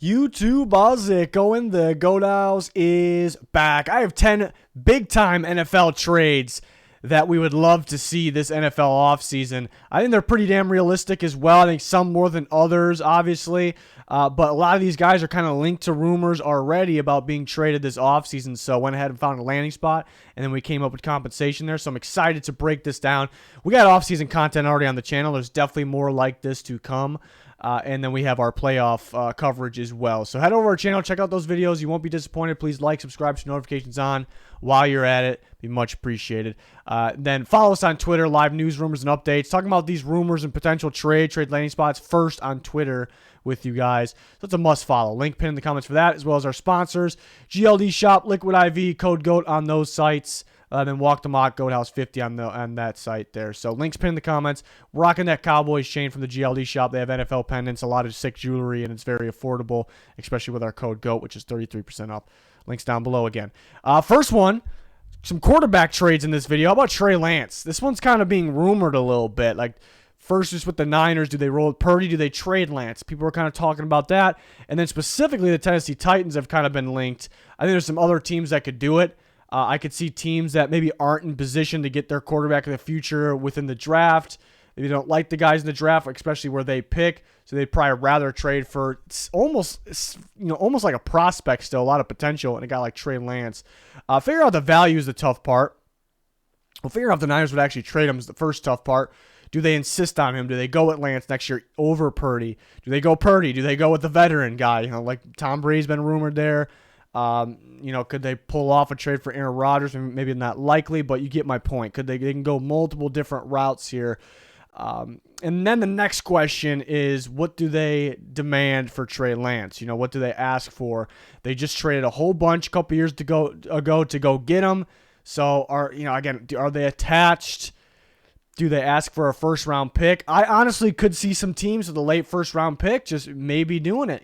YouTube Bazico in the Goat House is back. I have 10 big-time NFL trades that we would love to see this NFL offseason. I think they're pretty damn realistic as well. I think some more than others, obviously. But a lot of these guys are kind of linked to rumors already about being traded this offseason. So I went ahead and found a landing spot, and then we came up with compensation there. So I'm excited to break this down. We got offseason content already on the channel. There's definitely more like this to come. And then we have our playoff coverage as well. So head over to our channel, check out those videos. You won't be disappointed. Please like, subscribe, turn notifications on while you're at it. Be much appreciated. Then follow us on Twitter, live news, rumors, and updates. Talking about these rumors and potential trade landing spots first on Twitter with you guys. So it's a must follow. Link pinned in the comments for that, as well as our sponsors, GLD Shop, Liquid IV, Code GOAT on those sites. Then Walk the Mock, Goat House 50 on that site there. So links pinned in the comments. We're rocking that Cowboys chain from the GLD shop. They have NFL pendants, a lot of sick jewelry, and it's very affordable, especially with our code GOAT, which is 33% off. Links down below again. First one, some quarterback trades in this video. How about Trey Lance? This one's kind of being rumored a little bit. Like, first, just with the Niners, do they roll with Purdy? Do they trade Lance? People are kind of talking about that. And then specifically, the Tennessee Titans have kind of been linked. I think there's some other teams that could do it. I could see teams that maybe aren't in position to get their quarterback of the future within the draft. Maybe they don't like the guys in the draft, especially where they pick. So they'd probably rather trade for almost like a prospect still, a lot of potential, and a guy like Trey Lance. Figure out the value is the tough part. Well, figuring out if the Niners would actually trade him is the first tough part. Do they insist on him? Do they go with Lance next year over Purdy? Do they go Purdy? Do they go with the veteran guy? Like Tom Brady's been rumored there. Could they pull off a trade for Aaron Rodgers? Maybe not likely, but you get my point. They can go multiple different routes here. And then the next question is, what do they demand for Trey Lance? What do they ask for? They just traded a whole bunch a couple years ago to go get him. So are they attached? Do they ask for a first-round pick? I honestly could see some teams with a late first-round pick just maybe doing it,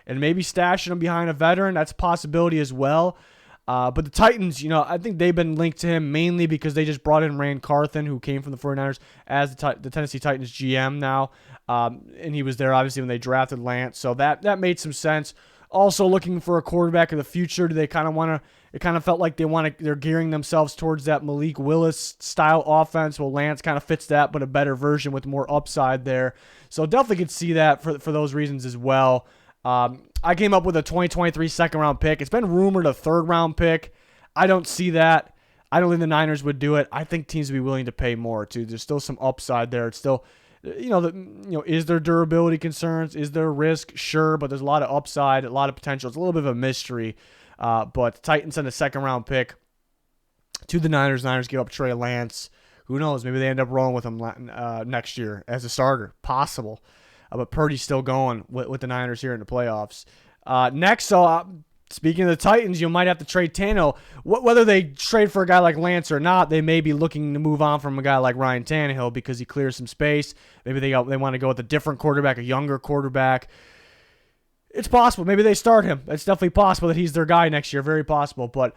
and maybe stashing them behind a veteran. That's a possibility as well. But the Titans, I think they've been linked to him mainly because they just brought in Rand Carthen, who came from the 49ers, as the Tennessee Titans GM now. And he was there, obviously, when they drafted Lance. So that made some sense. Also looking for a quarterback of the future. Do they kind of want to? It kind of felt like they're gearing themselves towards that Malik Willis style offense. Well, Lance kind of fits that, but a better version with more upside there. So definitely could see that for those reasons as well. I came up with a 2023 second-round pick. It's been rumored a third-round pick. I don't see that. I don't think the Niners would do it. I think teams would be willing to pay more, too. There's still some upside there. It's still, is there durability concerns? Is there risk? Sure, but there's a lot of upside, a lot of potential. It's a little bit of a mystery. But the Titans send a second-round pick to the Niners. Niners give up Trey Lance. Who knows? Maybe they end up rolling with him next year as a starter. Possible. But Purdy's still going with the Niners here in the playoffs. Next, speaking of the Titans, you might have to trade Tannehill. Whether they trade for a guy like Lance or not, they may be looking to move on from a guy like Ryan Tannehill because he clears some space. Maybe they want to go with a different quarterback, a younger quarterback. It's possible. Maybe they start him. It's definitely possible that he's their guy next year. Very possible. But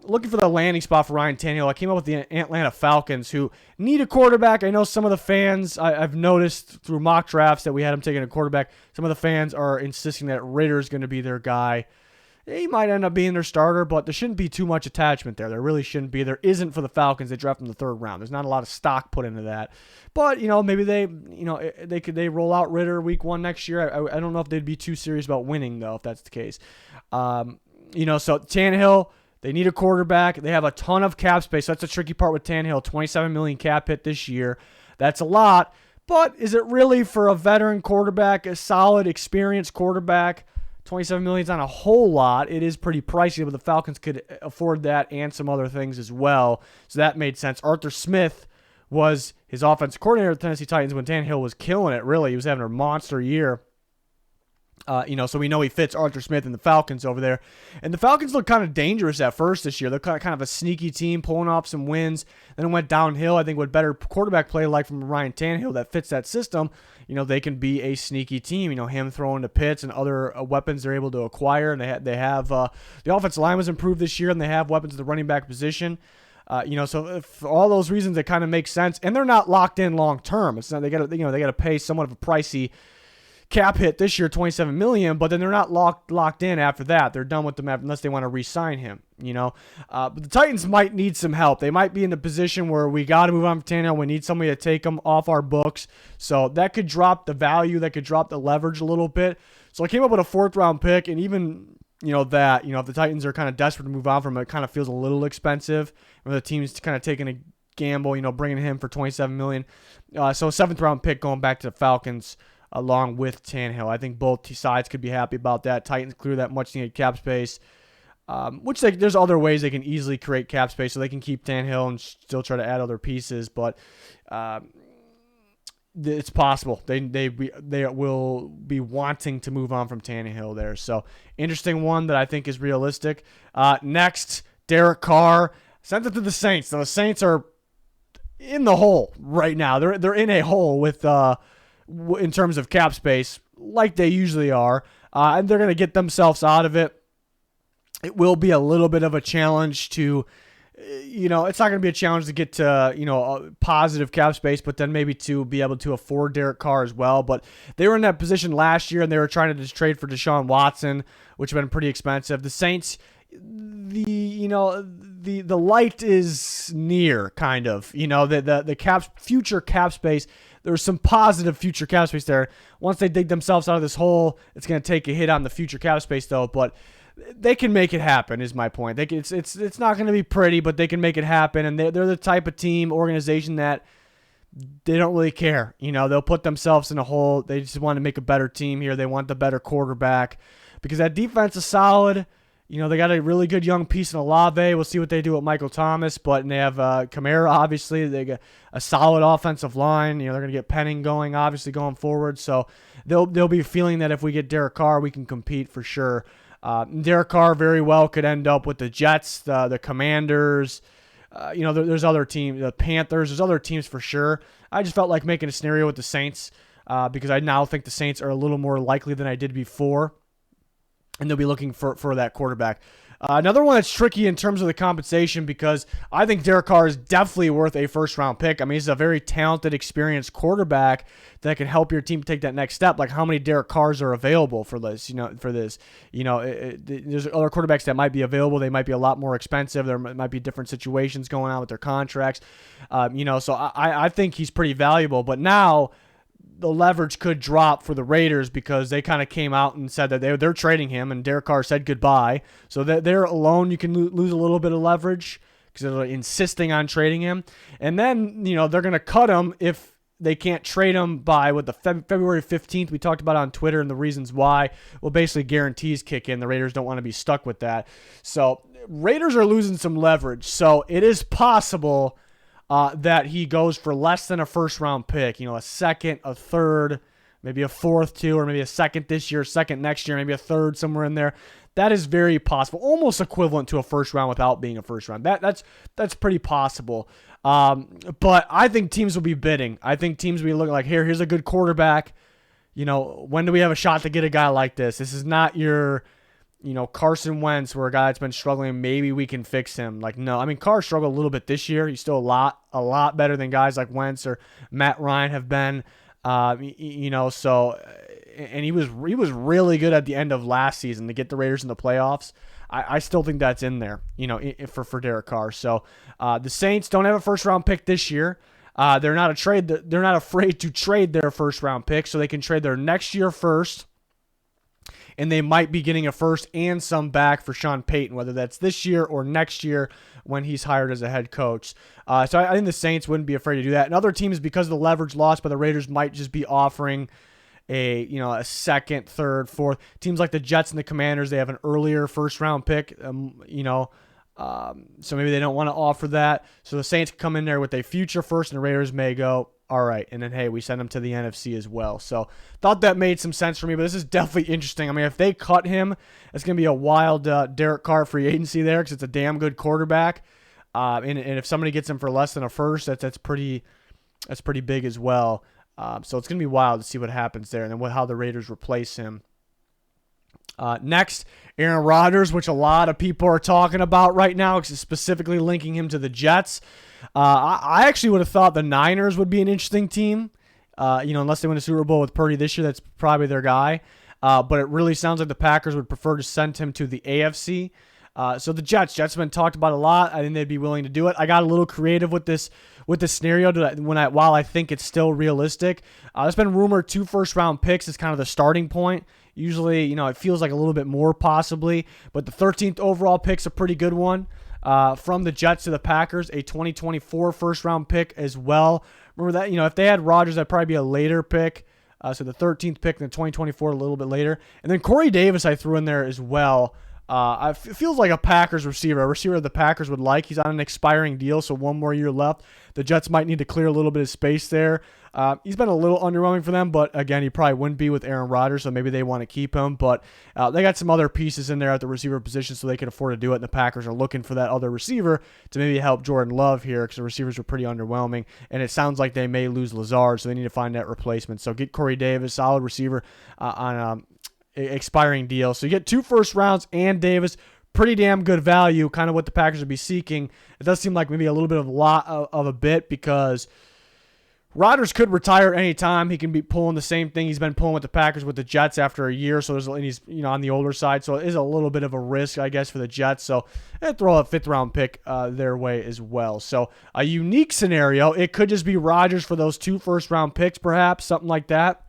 looking for the landing spot for Ryan Tannehill, I came up with the Atlanta Falcons, who need a quarterback. I know some of the fans, I've noticed through mock drafts that we had him taking a quarterback. Some of the fans are insisting that Ritter is going to be their guy. He might end up being their starter, but there shouldn't be too much attachment there. There really shouldn't be. There isn't for the Falcons. They draft in the third round. There's not a lot of stock put into that. But, maybe they roll out Ritter week 1 next year. I don't know if they'd be too serious about winning, though, if that's the case. So Tannehill, they need a quarterback. They have a ton of cap space. That's the tricky part with Tannehill. $27 million cap hit this year. That's a lot. But is it really for a veteran quarterback, a solid, experienced quarterback? $27 million is not a whole lot. It is pretty pricey, but the Falcons could afford that and some other things as well. So that made sense. Arthur Smith was his offensive coordinator at the Tennessee Titans when Tannehill was killing it, really. He was having a monster year. So we know he fits Arthur Smith and the Falcons over there. And the Falcons look kind of dangerous at first this year. They're kind of a sneaky team, pulling off some wins. Then it went downhill. I think with better quarterback play like from Ryan Tannehill that fits that system, they can be a sneaky team. Him throwing to Pitts and other weapons they're able to acquire. And they have the offensive line was improved this year, and they have weapons at the running back position. So for all those reasons, it kind of makes sense. And they're not locked in long term. It's not they got to pay somewhat of a pricey cap hit this year, $27 million, but then they're not locked in after that. They're done with them unless they want to re-sign him, But the Titans might need some help. They might be in a position where we got to move on from Tannehill. We need somebody to take him off our books. So that could drop the value. That could drop the leverage a little bit. So I came up with a 4th-round pick, and even, if the Titans are kind of desperate to move on from it, it kind of feels a little expensive. When the team's kind of taking a gamble, bringing him for $27 million. So a 7th-round pick going back to the Falcons along with Tannehill. I think both sides could be happy about that. Titans clear that much-needed cap space, which there's other ways they can easily create cap space, so they can keep Tannehill and still try to add other pieces. But it's possible they will be wanting to move on from Tannehill there. So interesting one that I think is realistic. Next, Derek Carr sent it to the Saints. Now the Saints are in the hole right now. They're in a hole with in terms of cap space, like they usually are, and they're going to get themselves out of it. It will be a little bit of a challenge to, it's not going to be a challenge to get to, a positive cap space, but then maybe to be able to afford Derek Carr as well. But they were in that position last year, and they were trying to just trade for Deshaun Watson, which would have been pretty expensive. The Saints, the light is near, kind of. The future cap space. There's some positive future cap space there. Once they dig themselves out of this hole, it's going to take a hit on the future cap space, though. But they can make it happen, is my point. It's not going to be pretty, but they can make it happen. And they're the type of organization that they don't really care. They'll put themselves in a hole. They just want to make a better team here. They want the better quarterback because that defense is solid. They got a really good young piece in Olave. We'll see what they do with Michael Thomas, but they have Kamara, obviously. They got a solid offensive line. They're going to get Penning going, obviously, going forward. So they'll be feeling that if we get Derek Carr, we can compete for sure. Derek Carr very well could end up with the Jets, the Commanders. There's other teams, the Panthers. There's other teams for sure. I just felt like making a scenario with the Saints because I now think the Saints are a little more likely than I did before. And they'll be looking for that quarterback. Another one that's tricky in terms of the compensation because I think Derek Carr is definitely worth a 1st-round pick. I mean, he's a very talented, experienced quarterback that can help your team take that next step. Like, how many Derek Carrs are available for this? There's other quarterbacks that might be available. They might be a lot more expensive. There might be different situations going on with their contracts. So I think he's pretty valuable. But now the leverage could drop for the Raiders because they kind of came out and said that they're trading him, and Derek Carr said goodbye. So they're alone. You can lose a little bit of leverage because they're insisting on trading him. And then, they're going to cut him if they can't trade him by the February 15th. We talked about it on Twitter and the reasons why. Well, basically guarantees kick in. The Raiders don't want to be stuck with that. So Raiders are losing some leverage. So it is possible that he goes for less than a 1st-round pick, a 2nd, a 3rd, maybe a 4th too, or maybe a 2nd this year, 2nd next year, maybe a 3rd somewhere in there. That is very possible, almost equivalent to a 1st round without being a 1st round. That's pretty possible. But I think teams will be bidding. I think teams will be looking like, here's a good quarterback. When do we have a shot to get a guy like this? This is not your Carson Wentz, where a guy that's been struggling, maybe we can fix him. Like, no. I mean, Carr struggled a little bit this year. He's still a lot better than guys like Wentz or Matt Ryan have been. So, and he was really good at the end of last season to get the Raiders in the playoffs. I still think that's in there, for Derek Carr. So, the Saints don't have a 1st-round pick this year. They're not afraid to trade their 1st-round pick, so they can trade their next year first. And they might be getting a 1st and some back for Sean Payton, whether that's this year or next year when he's hired as a head coach. So I think the Saints wouldn't be afraid to do that. And other teams, because of the leverage lost by the Raiders, might just be offering a 2nd, 3rd, 4th. Teams like the Jets and the Commanders, they have an earlier 1st-round pick. So maybe they don't want to offer that. So the Saints come in there with a future 1st, and the Raiders may go, all right, and then, hey, we send him to the NFC as well. So thought that made some sense for me, but this is definitely interesting. I mean, if they cut him, it's going to be a wild Derek Carr free agency there because it's a damn good quarterback. And if somebody gets him for less than a 1st, that's pretty big as well. So it's going to be wild to see what happens there and then how the Raiders replace him. Next, Aaron Rodgers, which a lot of people are talking about right now, specifically linking him to the Jets. I actually would have thought the Niners would be an interesting team. Unless they win a Super Bowl with Purdy this year, that's probably their guy. But it really sounds like the Packers would prefer to send him to the AFC. So the Jets have been talked about a lot. I think they'd be willing to do it. I got a little creative with this scenario while I think it's still realistic. There's been rumored 2 first-round picks is kind of the starting point. Usually, it feels like a little bit more possibly, but the 13th overall pick's a pretty good one. From the Jets to the Packers, a 2024 first-round pick as well. Remember that, if they had Rodgers, that'd probably be a later pick. So the 13th pick in the 2024 a little bit later. And then Corey Davis I threw in there as well. It feels like a Packers receiver, a receiver the Packers would like. He's on an expiring deal, so 1 more year left. The Jets might need to clear a little bit of space there. He's been a little underwhelming for them, but again, he probably wouldn't be with Aaron Rodgers, so maybe they want to keep him. But they got some other pieces in there at the receiver position, so they can afford to do it. And the Packers are looking for that other receiver to maybe help Jordan Love here, because the receivers were pretty underwhelming. And it sounds like they may lose Lazard, so they need to find that replacement. So get Corey Davis, solid receiver on expiring deal. So you get 2 first rounds and Davis. Pretty damn good value, kind of what the Packers would be seeking. It does seem like maybe a little bit of a lot of a bit, because Rodgers could retire at any time. He can be pulling the same thing he's been pulling with the Packers with the Jets after a year. So he's on the older side. So it is a little bit of a risk, I guess, for the Jets. So throw a 5th round pick their way as well. So a unique scenario. It could just be Rodgers for those 2 first round picks, perhaps something like that.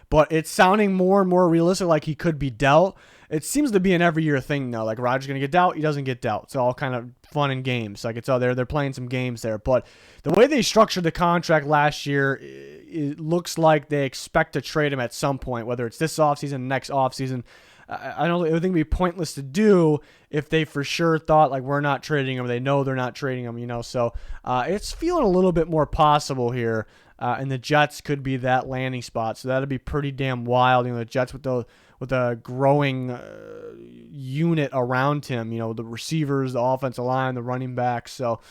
But it's sounding more and more realistic, like he could be dealt. It seems to be an every year thing now. Like Rodgers going to get dealt, he doesn't get dealt. It's all kind of fun and games. Like they're playing some games there. But the way they structured the contract last year, it looks like they expect to trade him at some point, whether it's this offseason, next offseason. I don't think it'd be pointless to do if they for sure thought like we're not trading him. They know they're not trading him, So it's feeling a little bit more possible here. And the Jets could be that landing spot. So that'd be pretty damn wild. The Jets with a growing unit around him, the receivers, the offensive line, the running backs. So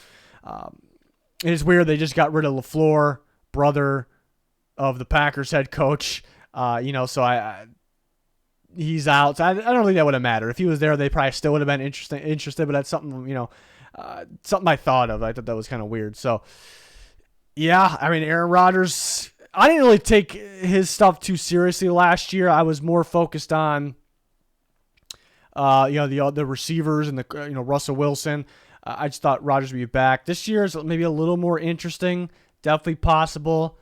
it is weird. They just got rid of LaFleur, brother of the Packers head coach. So he's out. So I don't think that would have mattered. If he was there, they probably still would have been interested. But that's something, something I thought of. I thought that was kind of weird. So, yeah, I mean, Aaron Rodgers, I didn't really take his stuff too seriously last year. I was more focused on, the receivers and Russell Wilson. I just thought Rodgers would be back. This year is maybe a little more interesting, definitely possible,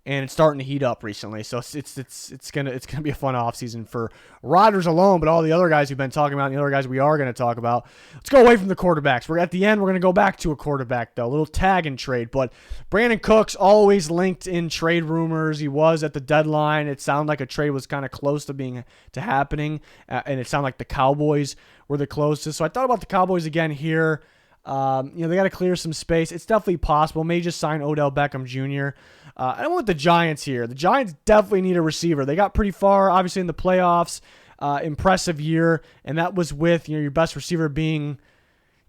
and it's starting to heat up recently. So it's gonna be a fun offseason for Rodgers alone, but all the other guys we've been talking about and the other guys we are going to talk about. Let's go away from the quarterbacks. We're at the end. We're going to go back to a quarterback though, a little tag and trade. But Brandon Cooks always linked in trade rumors. He was at the deadline. It sounded like a trade was kind of close to happening, and it sounded like the Cowboys were the closest. So I thought about the Cowboys again here. They got to clear some space. It's definitely possible. Maybe just sign Odell Beckham Jr. I went with the Giants here. The Giants definitely need a receiver. They got pretty far, obviously, in the playoffs. Impressive year, and that was with your best receiver being,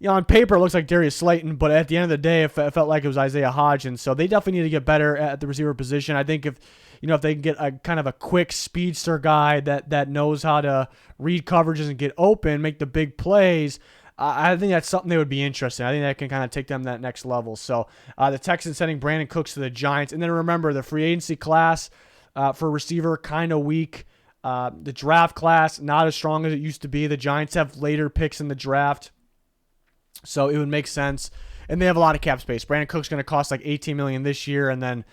on paper it looks like Darius Slayton, but at the end of the day, it felt like it was Isaiah Hodgins. So they definitely need to get better at the receiver position. I think if they can get a kind of a quick speedster guy that knows how to read coverages and get open, make the big plays, I think that's something they would be interested in. I think that can kind of take them that next level. So the Texans sending Brandon Cooks to the Giants. And then remember, the free agency class for receiver kind of weak. The draft class, not as strong as it used to be. The Giants have later picks in the draft, so it would make sense. And they have a lot of cap space. Brandon Cooks going to cost like $18 million this year, and then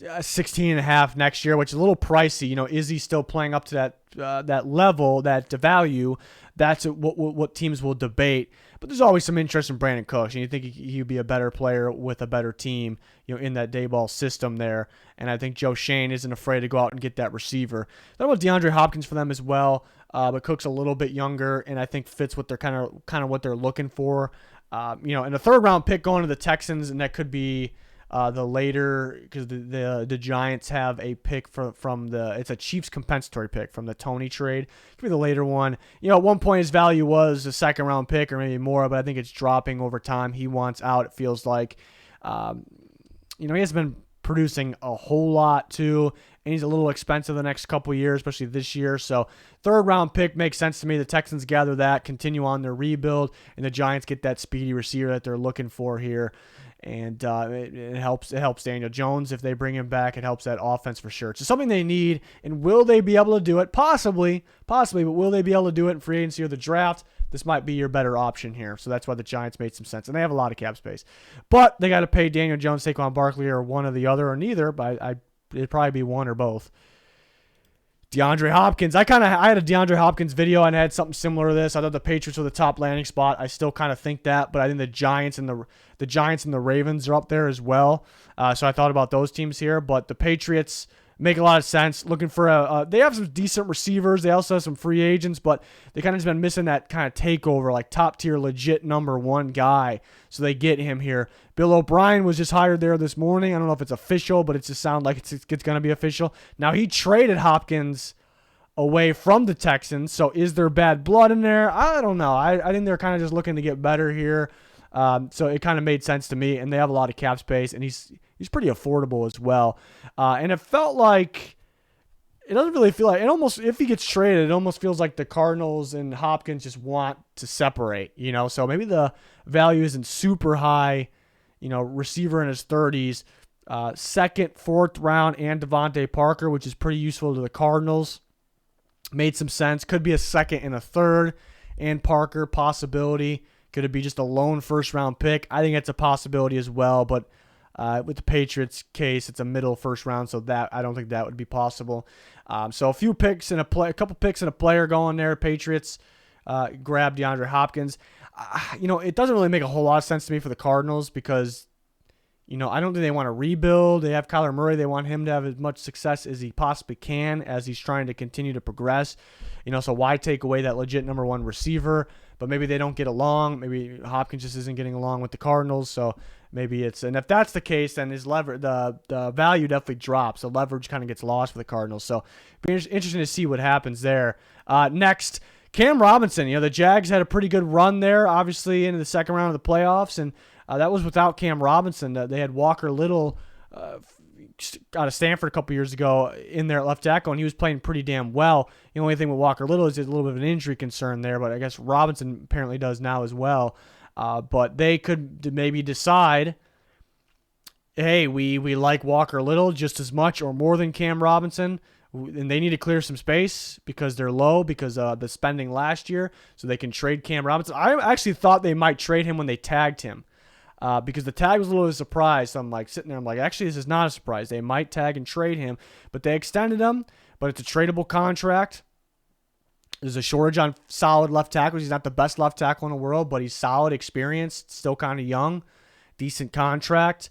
$16.5 next year, which is a little pricey. Is he still playing up to that level, that value? That's what teams will debate. But there's always some interest in Brandon Cooks, and you think he'd be a better player with a better team, in that Dayball system there. And I think Joe Shane isn't afraid to go out and get that receiver. Then about DeAndre Hopkins for them as well, but Cook's a little bit younger, and I think fits what they're kind of what they're looking for. And a 3rd round pick going to the Texans, and that could be the later, because the Giants have a pick it's a Chiefs compensatory pick from the Toney trade. It could be the later one. At one point his value was a 2nd round pick or maybe more, but I think it's dropping over time. He wants out, it feels like. He hasn't been producing a whole lot too, and he's a little expensive the next couple of years, especially this year. So 3rd round pick makes sense to me. The Texans gather that, continue on their rebuild, and the Giants get that speedy receiver that they're looking for here. And it helps Daniel Jones if they bring him back. It helps that offense for sure. It's something they need. And will they be able to do it? Possibly, but will they be able to do it in free agency or the draft? This might be your better option here. So that's why the Giants made some sense. And they have a lot of cap space. But they got to pay Daniel Jones, Saquon Barkley, or one or the other, or neither. But it'd probably be one or both. DeAndre Hopkins. I had a DeAndre Hopkins video and I had something similar to this. I thought the Patriots were the top landing spot. I still kind of think that, but I think the Giants and the Ravens are up there as well. So I thought about those teams here, but the Patriots make a lot of sense. Looking for they have some decent receivers. They also have some free agents, but they kind of just been missing that kind of takeover, like top tier, legit number one guy. So they get him here. Bill O'Brien was just hired there this morning. I don't know if it's official, but it just sounds like it's going to be official. Now, he traded Hopkins away from the Texans, so is there bad blood in there? I don't know. I think they're kind of just looking to get better here. So it kind of made sense to me, and they have a lot of cap space, and he's pretty affordable as well. And it felt like it doesn't really feel like it almost, if he gets traded, it almost feels like the Cardinals and Hopkins just want to separate, so maybe the value isn't super high, receiver in his 30s, second, fourth round, and Devontae Parker, which is pretty useful to the Cardinals. Made some sense. Could be a second and a third, and Parker, possibility. Could it be just a lone first-round pick? I think it's a possibility as well, but with the Patriots case, it's a middle first round, so that I don't think that would be possible. So a few picks and a couple picks and a player going there. Patriots grab DeAndre Hopkins. It doesn't really make a whole lot of sense to me for the Cardinals because, I don't think they want to rebuild. They have Kyler Murray. They want him to have as much success as he possibly can as he's trying to continue to progress. So why take away that legit number one receiver? But maybe they don't get along. Maybe Hopkins just isn't getting along with the Cardinals. So maybe and if that's the case, then his the value definitely drops. The leverage kind of gets lost for the Cardinals. So it'll be interesting to see what happens there. Next, Cam Robinson. The Jags had a pretty good run there, obviously into the second round of the playoffs, and that was without Cam Robinson. They had Walker Little out of Stanford a couple years ago in there at left tackle, and he was playing pretty damn well. The only thing with Walker Little is there's a little bit of an injury concern there, but I guess Robinson apparently does now as well. But they could maybe decide, hey, we like Walker Little just as much or more than Cam Robinson, and they need to clear some space because they're low because of the spending last year, so they can trade Cam Robinson. I actually thought they might trade him when they tagged him. Because the tag was a little surprise. So I'm like sitting there. I'm like, actually, this is not a surprise. They might tag and trade him, but they extended him. But it's a tradable contract. There's a shortage on solid left tackles. He's not the best left tackle in the world, but he's solid, experienced, still kind of young, decent contract.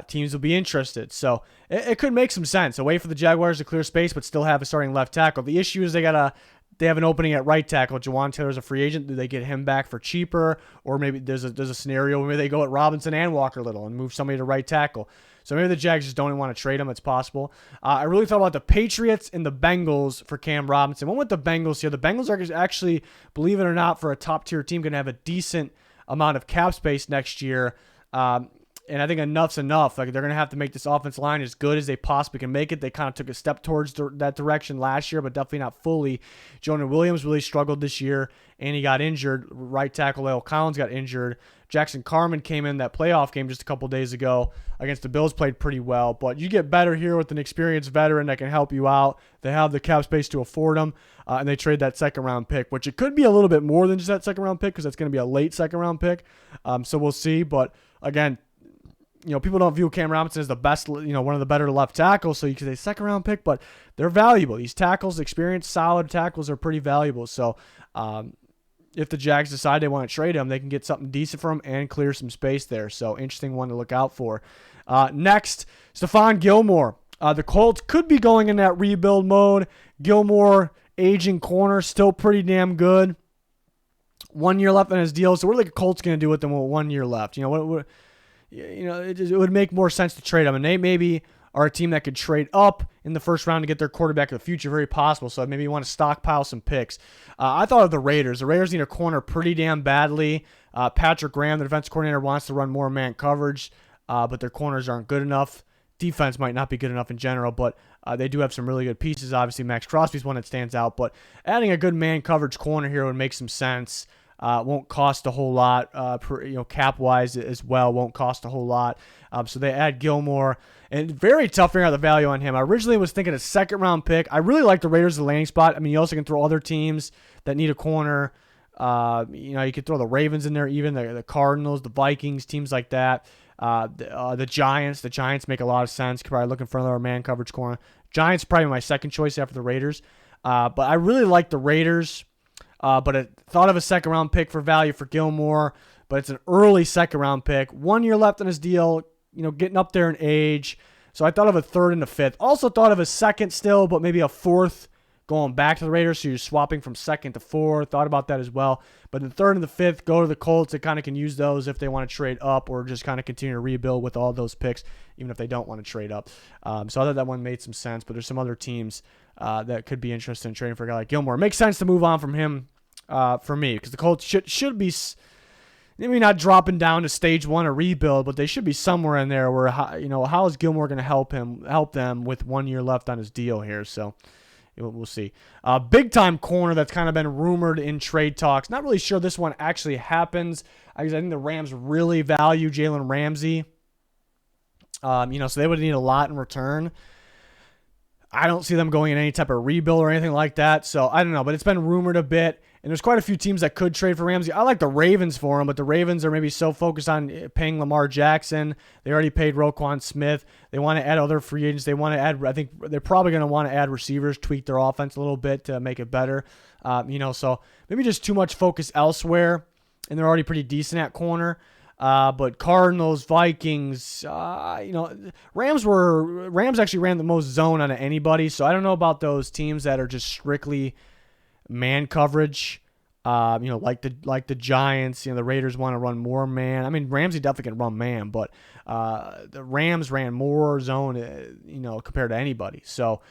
Teams will be interested. So it could make some sense. A way for the Jaguars to clear space, but still have a starting left tackle. The issue is they have an opening at right tackle. Jawan Taylor's a free agent. Do they get him back for cheaper? Or maybe there's a scenario where they go at Robinson and Walker Little and move somebody to right tackle. So maybe the Jags just don't even want to trade him. It's possible. I really thought about the Patriots and the Bengals for Cam Robinson. One with the Bengals here. The Bengals are actually, believe it or not, for a top-tier team, going to have a decent amount of cap space next year. And I think enough's enough. Like, they're going to have to make this offensive line as good as they possibly can make it. They kind of took a step towards that direction last year, but definitely not fully. Jonah Williams really struggled this year, and he got injured. Right tackle La'el Collins got injured. Jackson Carman came in that playoff game just a couple days ago against the Bills, played pretty well. But you get better here with an experienced veteran that can help you out. They have the cap space to afford them, and they trade that second-round pick, which it could be a little bit more than just that second-round pick because that's going to be a late second-round pick. So we'll see. But, again, people don't view Cam Robinson as the best, one of the better left tackles, so you can say second round pick, but they're valuable. These tackles, experienced, solid tackles are pretty valuable. So if the Jags decide they want to trade him, they can get something decent for him and clear some space there. So interesting one to look out for. Next, Stefan Gilmore. The Colts could be going in that rebuild mode. Gilmore, aging corner, still pretty damn good. 1 year left on his deal. So what are the Colts going to do with them with 1 year left? It would make more sense to trade them. And they maybe are a team that could trade up in the first round to get their quarterback of the future. Very possible. So maybe you want to stockpile some picks. I thought of the Raiders. The Raiders need a corner pretty damn badly. Patrick Graham, the defense coordinator, wants to run more man coverage, but their corners aren't good enough. Defense might not be good enough in general, but they do have some really good pieces. Obviously, Max Crosby's one that stands out, but adding a good man coverage corner here would make some sense. Won't cost a whole lot, cap-wise as well. Won't cost a whole lot. So they add Gilmore. And very tough figuring out the value on him. I originally was thinking a second-round pick. I really like the Raiders as a landing spot. I mean, you also can throw other teams that need a corner. You could throw the Ravens in there, even the Cardinals, the Vikings, teams like that. The Giants. The Giants make a lot of sense. Probably looking for another man coverage corner. Giants probably my second choice after the Raiders. But I really like the Raiders. But I thought of a second-round pick for value for Gilmore. But it's an early second-round pick. 1 year left on his deal. Getting up there in age. So I thought of a third and a fifth. Also thought of a second still, but maybe a fourth going back to the Raiders. So you're swapping from second to fourth. Thought about that as well. But the third and the fifth, go to the Colts. They kind of can use those if they want to trade up or just kind of continue to rebuild with all those picks, even if they don't want to trade up. So I thought that one made some sense. But there's some other teams that could be interested in trading for a guy like Gilmore. It makes sense to move on from him for me because the Colts should be maybe not dropping down to stage one or rebuild, but they should be somewhere in there where, how is Gilmore going to help them with 1 year left on his deal here? So we'll see. Big time corner that's kind of been rumored in trade talks. Not really sure this one actually happens. I think the Rams really value Jalen Ramsey. So they would need a lot in return. I don't see them going in any type of rebuild or anything like that. So I don't know, but it's been rumored a bit. And there's quite a few teams that could trade for Ramsey. I like the Ravens for him, but the Ravens are maybe so focused on paying Lamar Jackson. They already paid Roquan Smith. They want to add other free agents. They want to add, I think they're probably going to want to add receivers, tweak their offense a little bit to make it better. So maybe just too much focus elsewhere. And they're already pretty decent at corner. But Cardinals, Vikings, Rams actually ran the most zone out of anybody. So I don't know about those teams that are just strictly man coverage. Like the Giants, the Raiders want to run more man. I mean, Ramsey definitely can run man, but the Rams ran more zone, compared to anybody. So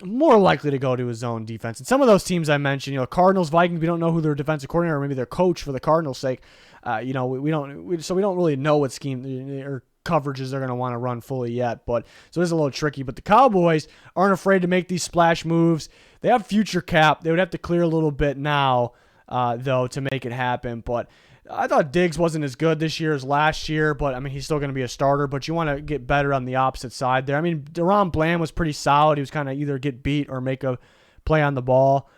more likely to go to his zone defense. And some of those teams I mentioned, Cardinals, Vikings, we don't know who their defensive coordinator or maybe their coach for the Cardinals' sake. We don't really know what scheme or coverages they're going to want to run fully yet. But so it's a little tricky. But the Cowboys aren't afraid to make these splash moves. They have future cap. They would have to clear a little bit now, though, to make it happen. But I thought Diggs wasn't as good this year as last year. But, I mean, he's still going to be a starter. But you want to get better on the opposite side there. I mean, Deron Bland was pretty solid. He was kind of either get beat or make a play on the ball.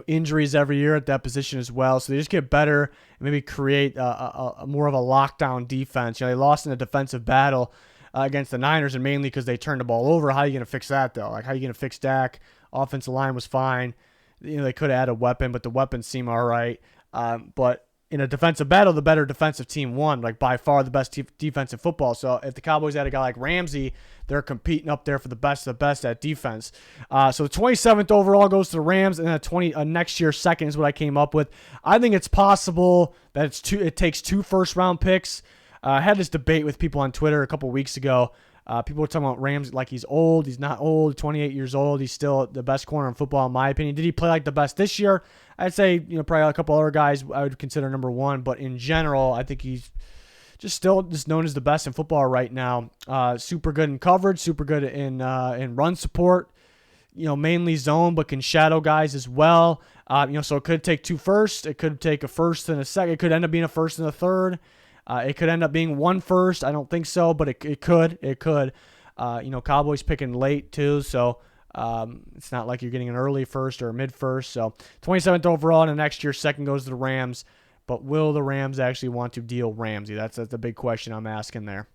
Injuries every year at that position as well. So they just get better and maybe create a more of a lockdown defense. They lost in a defensive battle against the Niners, and mainly because they turned the ball over. How are you going to fix that, though? Like, how are you going to fix Dak? Offensive line was fine. They could add a weapon, but the weapons seem all right. But in a defensive battle, the better defensive team won, like by far the best defensive football. So if the Cowboys had a guy like Ramsey, they're competing up there for the best of the best at defense. So the 27th overall goes to the Rams, and then next year second is what I came up with. I think it's possible that it takes 2 first-round picks. I had this debate with people on Twitter a couple weeks ago. People were talking about Ramsey like he's old. He's not old, 28 years old. He's still the best corner in football, in my opinion. Did he play like the best this year? I'd say, probably a couple other guys I would consider number one. But in general, I think he's still known as the best in football right now. Super good in coverage, super good in run support. Mainly zone, but can shadow guys as well. So it could take 2 firsts. It could take a first and a second. It could end up being a first and a third. It could end up being 1 first. I don't think so, but it could. It could. Cowboys picking late too, so it's not like you're getting an early first or a mid first. So 27th overall, and the next year second goes to the Rams. But will the Rams actually want to deal Ramsey? That's the big question I'm asking there.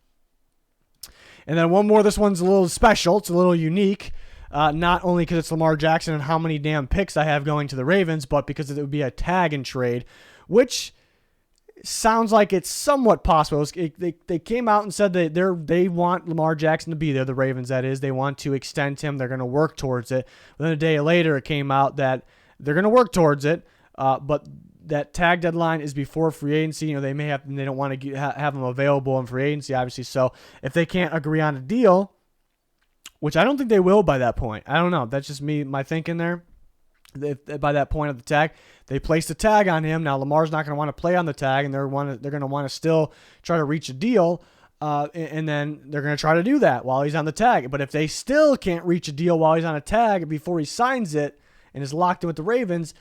And then one more. This one's a little special. It's a little unique. Not only because it's Lamar Jackson and how many damn picks I have going to the Ravens, but because it would be a tag and trade, which sounds like it's somewhat possible. They came out and said that they want Lamar Jackson to be there, the Ravens that is. They want to extend him. They're going to work towards it. But then a day later it came out that they're going to work towards it, but that tag deadline is before free agency. They don't want to have him available in free agency, obviously. So if they can't agree on a deal, which I don't think they will by that point. I don't know. That's just my thinking there. By that point of the tag, they placed a tag on him. Now Lamar's not going to want to play on the tag, and they're going to want to still try to reach a deal, and then they're going to try to do that while he's on the tag. But if they still can't reach a deal while he's on a tag before he signs it, and is locked in with the Ravens,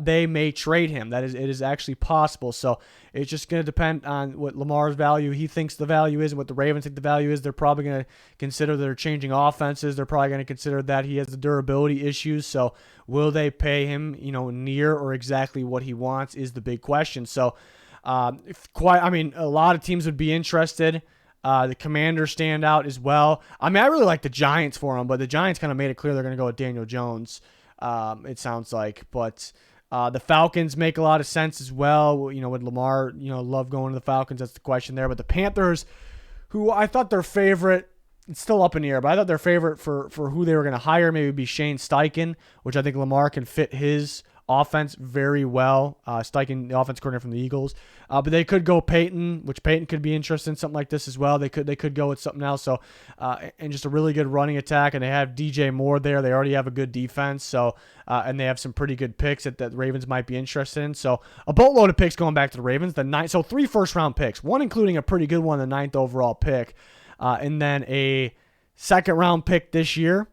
they may trade him. It is actually possible. So it's just going to depend on what Lamar's value he thinks the value is and what the Ravens think the value is. They're probably going to consider they're changing offenses. They're probably going to consider that he has the durability issues. So will they pay him, near or exactly what he wants is the big question. So a lot of teams would be interested. The Commanders stand out as well. I really like the Giants for him, but the Giants kind of made it clear they're going to go with Daniel Jones, it sounds like. But the Falcons make a lot of sense as well. Would Lamar, love going to the Falcons? That's the question there. But the Panthers, who I thought their favorite, it's still up in the air, but I thought their favorite for who they were going to hire maybe would be Shane Steichen, which I think Lamar can fit his offense very well. Steichen, the offense coordinator from the Eagles. But they could go Peyton, which Peyton could be interested in something like this as well. They could go with something else. So, and just a really good running attack. And they have DJ Moore there. They already have a good defense. So, and they have some pretty good picks that the Ravens might be interested in. So, a boatload of picks going back to the Ravens. So 3 first-round picks, one including a pretty good one, the 9th overall pick, and then a second-round pick this year.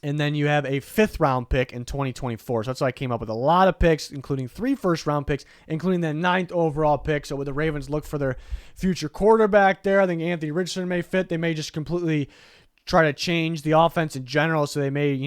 And then you have a 5th-round pick in 2024. So that's why I came up with a lot of picks, including 3 first-round picks, including the 9th overall pick. So with the Ravens look for their future quarterback there, I think Anthony Richardson may fit. They may just completely try to change the offense in general. So they may,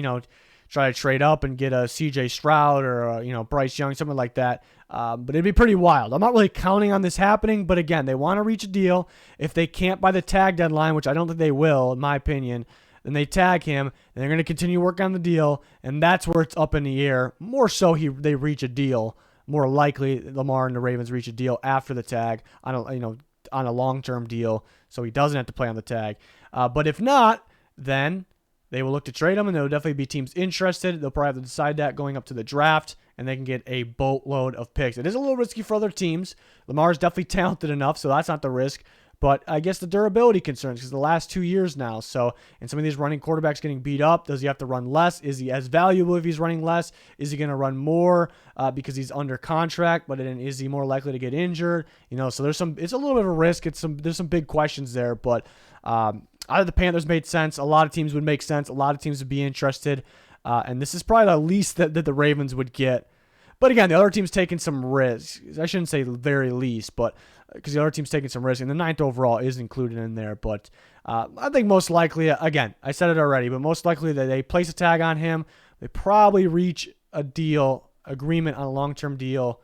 try to trade up and get a C.J. Stroud or, Bryce Young, something like that. But it'd be pretty wild. I'm not really counting on this happening. But again, they want to reach a deal. If they can't by the tag deadline, which I don't think they will, in my opinion, then they tag him, and they're going to continue working on the deal, and that's where it's up in the air. More so, they reach a deal. More likely, Lamar and the Ravens reach a deal after the tag on a long-term deal, so he doesn't have to play on the tag. But if not, then they will look to trade him, and there will definitely be teams interested. They'll probably have to decide that going up to the draft, and they can get a boatload of picks. It is a little risky for other teams. Lamar is definitely talented enough, so that's not the risk. But I guess the durability concerns, because the last 2 years now. So, and some of these running quarterbacks getting beat up. Does he have to run less? Is he as valuable if he's running less? Is he going to run more because he's under contract? But then is he more likely to get injured? So it's a little bit of a risk. There's some big questions there. But either the Panthers made sense. A lot of teams would make sense. A lot of teams would be interested. And this is probably the least that the Ravens would get. But again, the other team's taking some risks. I shouldn't say the very least, but because the other team's taking some risk, and the 9th overall is included in there. But I think most likely, again, I said it already, but most likely that they place a tag on him. They probably reach a agreement on a long-term deal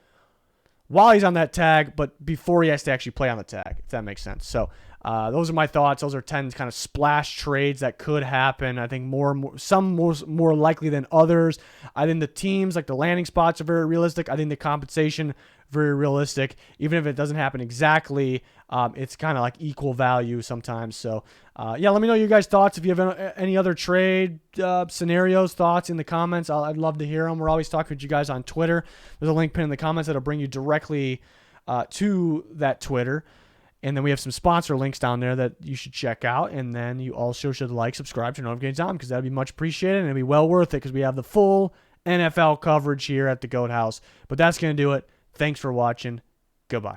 while he's on that tag, but before he has to actually play on the tag, if that makes sense. So those are my thoughts. Those are 10 kind of splash trades that could happen. I think some more likely than others. I think the teams, like the landing spots, are very realistic. I think the compensation, very realistic. Even if it doesn't happen exactly, it's kind of like equal value sometimes. So, let me know your guys' thoughts. If you have any other trade scenarios, thoughts in the comments, I'd love to hear them. We're always talking with you guys on Twitter. There's a link pinned in the comments that'll bring you directly to that Twitter. And then we have some sponsor links down there that you should check out. And then you also should subscribe to notifications on, because that'd be much appreciated. And it'd be well worth it because we have the full NFL coverage here at the Goat House. But that's going to do it. Thanks for watching. Goodbye.